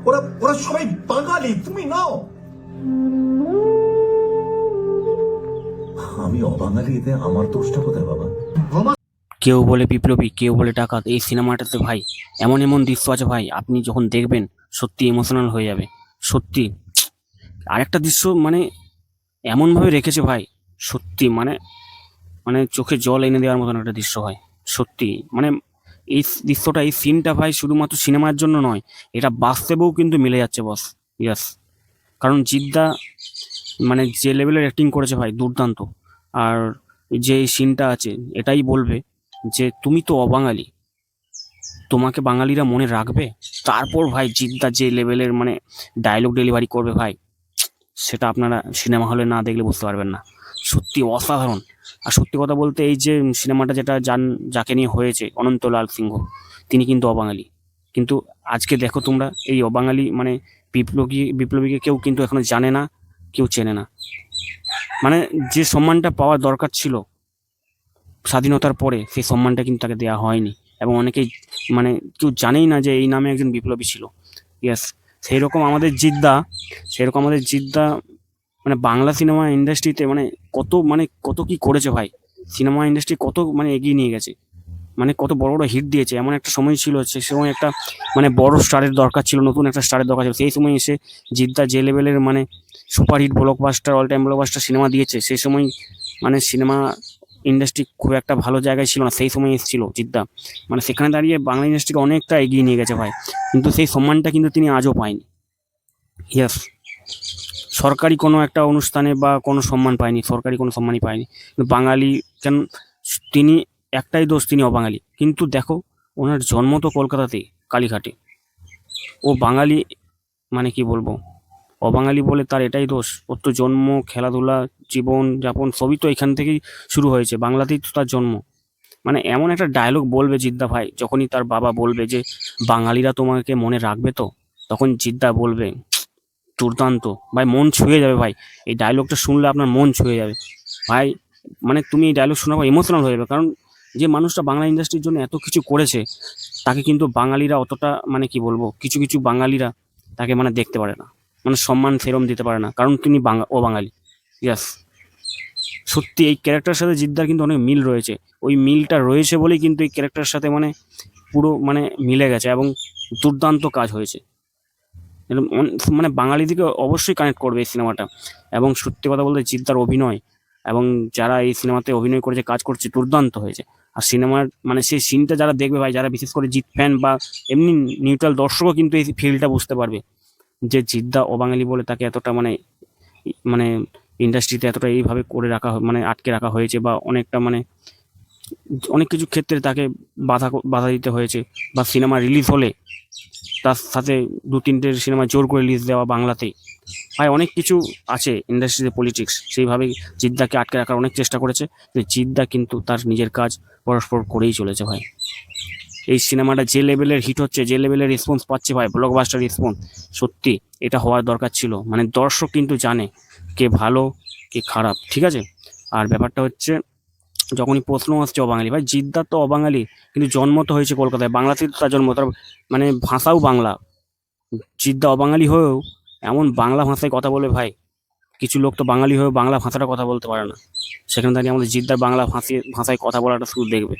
ওরা ওরা সবাই বাঙালি, তুমি নাও। আমি অবাঙালি, এতে আমার দোষটা কোথায় বাবা? কেউ বলে বিপ্লবী, কেউ বলে ডাকাত। এই সিনেমাটাতে ভাই এমন এমন দৃশ্য আছে ভাই, আপনি যখন দেখবেন সত্যি ইমোশনাল হয়ে যাবে। সত্যি আরেকটা দৃশ্য মানে এমনভাবে রেখেছে ভাই, সত্যি মানে মানে চোখে জল এনে দেওয়ার মতন একটা দৃশ্য ভাই। সত্যি মানে এই দৃশ্যটা, এই সিনটা ভাই শুধুমাত্র সিনেমার জন্য নয়, এটা বাস্তবেও কিন্তু মিলে যাচ্ছে বস। ইয়াস, কারণ জিদ্দা মানে যে লেভেলের অ্যাক্টিং করেছে ভাই, দুর্দান্ত। আর যে এই সিনটা আছে এটাই বলবে যে তুমি তো অবাঙালি, তোমাকে বাঙালিরা মনে রাখবে। তারপর ভাই জিদ্দা যে লেভেলের মানে ডায়লগ ডেলিভারি করবে ভাই, সেটা আপনারা সিনেমা হলে না দেখলে বুঝতে পারবেন না। সত্যি অসাধারণ। আর সত্যি কথা বলতে এই যে সিনেমাটা যেটা যাকে নিয়ে হয়েছে, অনন্তলাল সিংহ, তিনি কিন্তু অবাঙালি। কিন্তু আজকে দেখো তোমরা, এই অবাঙালি মানে বিপ্লবীকে কেউ কিন্তু এখনো জানে না, কেউ চেনে না। মানে যে সম্মানটা পাওয়ার দরকার ছিল স্বাধীনতার পরে, সেই সম্মানটা কিন্তু তাকে দেওয়া হয়নি। এবং অনেকেই মানে কেউ জানেই না যে এই নামে একজন বিপ্লবী ছিল। ইয়াস, সেই রকম আমাদের জিদ্দা, সেরকম আমাদের জিদ্দা মানে বাংলা সিনেমা ইন্ডাস্ট্রিতে মানে কত কি করেছে ভাই। সিনেমা ইন্ডাস্ট্রি কত মানে এগিয়ে নিয়ে গেছে, মানে কত বড় বড় হিট দিয়েছে। এমন একটা সময় ছিল, সে সময় একটা মানে বড় স্টারের দরকার ছিল, নতুন একটা স্টারের দরকার ছিল। সেই সময় এসে জিদ্দা যে লেভেলের মানে superhit blockbuster, all time blockbuster cinema দিয়েছে, সেই সময় মানে সিনেমা ইন্ডাস্ট্রি খুব একটা ভালো জায়গায় ছিল না, সেই সময় এসেছিল জিদ্দা। মানে সেখানে দাঁড়িয়ে বাংলা ইন্ডাস্ট্রিকে অনেকটা এগিয়ে নিয়ে গেছে ভাই। কিন্তু সেই সম্মানটা কিন্তু তিনি আজও পায়নি। ইয়াস, সরকারি কোনো একটা অনুষ্ঠানে বা কোনো সম্মান পায়নি, সরকারি কোনো সম্মানই পায়নি। কিন্তু বাঙালি কেন, তিনি একটাই দোষ, তিনি অবাঙালি। কিন্তু দেখো, ওনার জন্ম তো কলকাতাতে, কালীঘাটে। ও বাঙালি মানে কি বলবো, অবাঙালি বলে তার এটাই দোষ? ওর তো জন্ম, খেলাধুলা, জীবন যাপন সবই তো এখান থেকেই শুরু হয়েছে, বাংলাতেই তো তার জন্ম। মানে এমন একটা ডায়লগ বলবে জিদ্দা ভাই, যখনই তার বাবা বলবে যে বাঙালিরা তোমাকে মনে রাখবে তো, তখন জিদ্দা বলবে, দুর্দান্ত ভাই, মন ছুঁয়ে যাবে ভাই। এই ডায়লগটা শুনলে আপনার মন ছুঁয়ে যাবে ভাই। মানে তুমি এই ডায়লগ শোনার পর ইমোশনাল হয়ে যাবে, কারণ যে মানুষটা বাংলা ইন্ডাস্ট্রির জন্য এত কিছু করেছে, তাকে কিন্তু বাঙালিরা অতটা মানে কি বলবো, কিছু কিছু বাঙালিরা তাকে মানে দেখতে পারে না, মানে সম্মান সেরম দিতে পারে না, কারণ তিনি ও বাঙালি। ইয়াস, সত্যি এই ক্যারেক্টারের সাথে জিদ্দার কিন্তু অনেক মিল রয়েছে। ওই মিলটা রয়েছে বলেই কিন্তু এই ক্যারেক্টারের সাথে মানে পুরো মানে মিলে গেছে, এবং দুর্দান্ত কাজ হয়েছে। মানে বাঙালিদিকে অবশ্যই কানেক্ট করবে এই সিনেমাটা। এবং সত্যি কথা বলতে জিদ্দার অভিনয় এবং যারা এই সিনেমাতে অভিনয় করেছে, কাজ করছে, দুর্দান্ত হয়েছে। আর সিনেমার মানে সেই সিনটা যারা দেখবে ভাই, যারা বিশেষ করে জিৎ ফ্যান বা এমনি নিউট্রাল দর্শকও কিন্তু এই ফিলটা বুঝতে পারবে যে জিদ্দা অবাঙালি বলে তাকে এতটা মানে মানে ইন্ডাস্ট্রিতে এতটা এইভাবে করে রাখা মানে আটকে রাখা হয়েছে, বা অনেকটা মানে অনেক কিছু ক্ষেত্রে তাকে বাধা দিতে হয়েছে। বা সিনেমা রিলিজ হলে তার সাথে দু তিনটে সিনেমা জোর করে রিলিজ দেওয়া বাংলাতেই। ভাই অনেক কিছু আছে ইন্ডাস্ট্রিতে, পলিটিক্স, সেইভাবেই জিদ্দাকে আটকে রাখার অনেক চেষ্টা করেছে। জিদ্দা কিন্তু তার নিজের কাজ পরস্পর করেই চলেছে ভাই। এই সিনেমাটা যে লেভেলের হিট হচ্ছে, যে লেভেলের রেসপন্স পাচ্ছে ভাই, ব্লকবাস্টার রেসপন্স, সত্যি এটা হওয়ার দরকার ছিল। মানে দর্শক কিন্তু জানে কে ভালো কে খারাপ, ঠিক আছে। আর ব্যাপারটা হচ্ছে, যখনই প্রশ্ন আসছে অবাঙালি, ভাই জিদ্দা তো অবাঙালি, কিন্তু জন্ম তো হয়েছে কলকাতায়, বাংলাতেই তো তার জন্ম, তার মানে ভাষাও বাংলা। জিদ্দা অবাঙালি হয়েও এমন বাংলা ভাষায় কথা বলে ভাই, কিছু লোক তো বাঙালি হয়েও বাংলা ভাষাটা কথা বলতে পারে না। সেখানে দাঁড়িয়ে আমাদের জিদ্দার বাংলা ভাষায় কথা বলাটা শুধু দেখবে।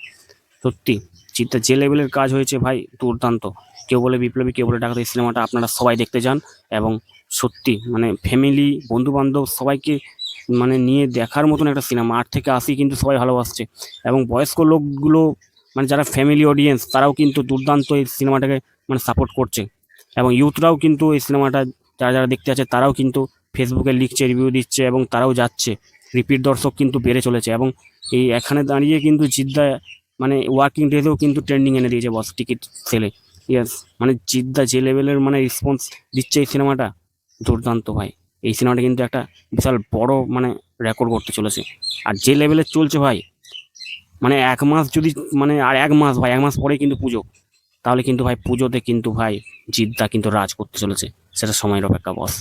সত্যি জিদ্দার যে লেভেলের কাজ হয়েছে ভাই, দুর্দান্ত। কেউ বলে বিপ্লবী, কেউ বলে ডাকাত, এই সিনেমাটা আপনারা সবাই দেখতে যান। এবং সত্যি মানে ফ্যামিলি, বন্ধু বান্ধব সবাইকে মানে নিয়ে দেখার মতন একটা সিনেমা। 8 থেকে 80 কিন্তু সবাই ভালোবাসছে, এবং বয়স্ক লোকগুলো মানে যারা ফ্যামিলি অডিয়েন্স, তারাও কিন্তু দুর্দান্ত এই সিনেমাটাকে মানে সাপোর্ট করছে। এবং ইউথরাও কিন্তু এই সিনেমাটা যারা যারা দেখতে আছে, তারাও কিন্তু ফেসবুকে লিখছে, রিভিউ দিচ্ছে, এবং তারাও যাচ্ছে। রিপিট দর্শক কিন্তু বেড়ে চলেছে। এবং এই এখানে দাঁড়িয়ে কিন্তু জিদ্দা মানে ওয়ার্কিং ডেজেও কিন্তু ট্রেন্ডিং এনে দিয়েছে বস, টিকিট সেলে। ইয়াস, মানে জিদ্দা যে লেভেলের মানে রেসপন্স দিচ্ছে এই সিনেমাটা, দুর্দান্ত ভাই। এই সিনেমাটা কিন্তু একটা বিশাল বড় মানে রেকর্ড করতে চলেছে। আর যে লেভেলের চলছে ভাই, মানে 1 মাস যদি মানে আর 1 মাস ভাই, 1 মাস পরেই কিন্তু পুজো। তাহলে কিন্তু ভাই পুজোতে কিন্তু ভাই জিদ্দা কিন্তু রাজ করতে চলেছে, সেটা সময়ের অপেক্ষা বস।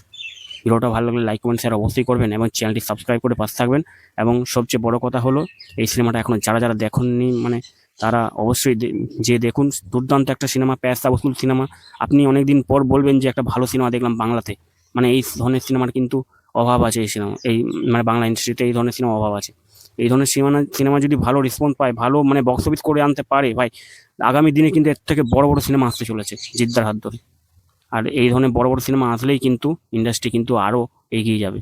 ভিডিওটা ভালো লাগলে লাইক কমেন্ট শেয়ার অবশ্যই করবেন, এবং চ্যানেলটি সাবস্ক্রাইব করে পাশে থাকবেন। এবং সবচেয়ে বড় কথা হলো, এই সিনেমাটা এখনো যারা যারা দেখেননি মানে তারা অবশ্যই যে দেখুন, দুর্দান্ত একটা সিনেমা, পেয়াসা বসুল সিনেমা। আপনি অনেকদিন পর বলবেন যে একটা ভালো সিনেমা দেখলাম বাংলাতে। মানে এই ধরনের সিনেমার কিন্তু অভাব আছে, এই সিনেমা এই মানে বাংলা ইন্ডাস্ট্রিতে এই ধরনের সিনেমা অভাব আছে। এই ধরনের সিনেমা যদি ভালো রেসপন্স পায়, ভালো মানে বক্স অফিস করে আনতে পারে ভাই, আগামী দিনে কিন্তু এর থেকে বড় বড় সিনেমা আসতে চলেছে জিদ্দার হাত ধরে। আর এই ধরনের বড় বড় সিনেমা আসলেই কিন্তু ইন্ডাস্ট্রি কিন্তু আরও এগিয়ে যাবে।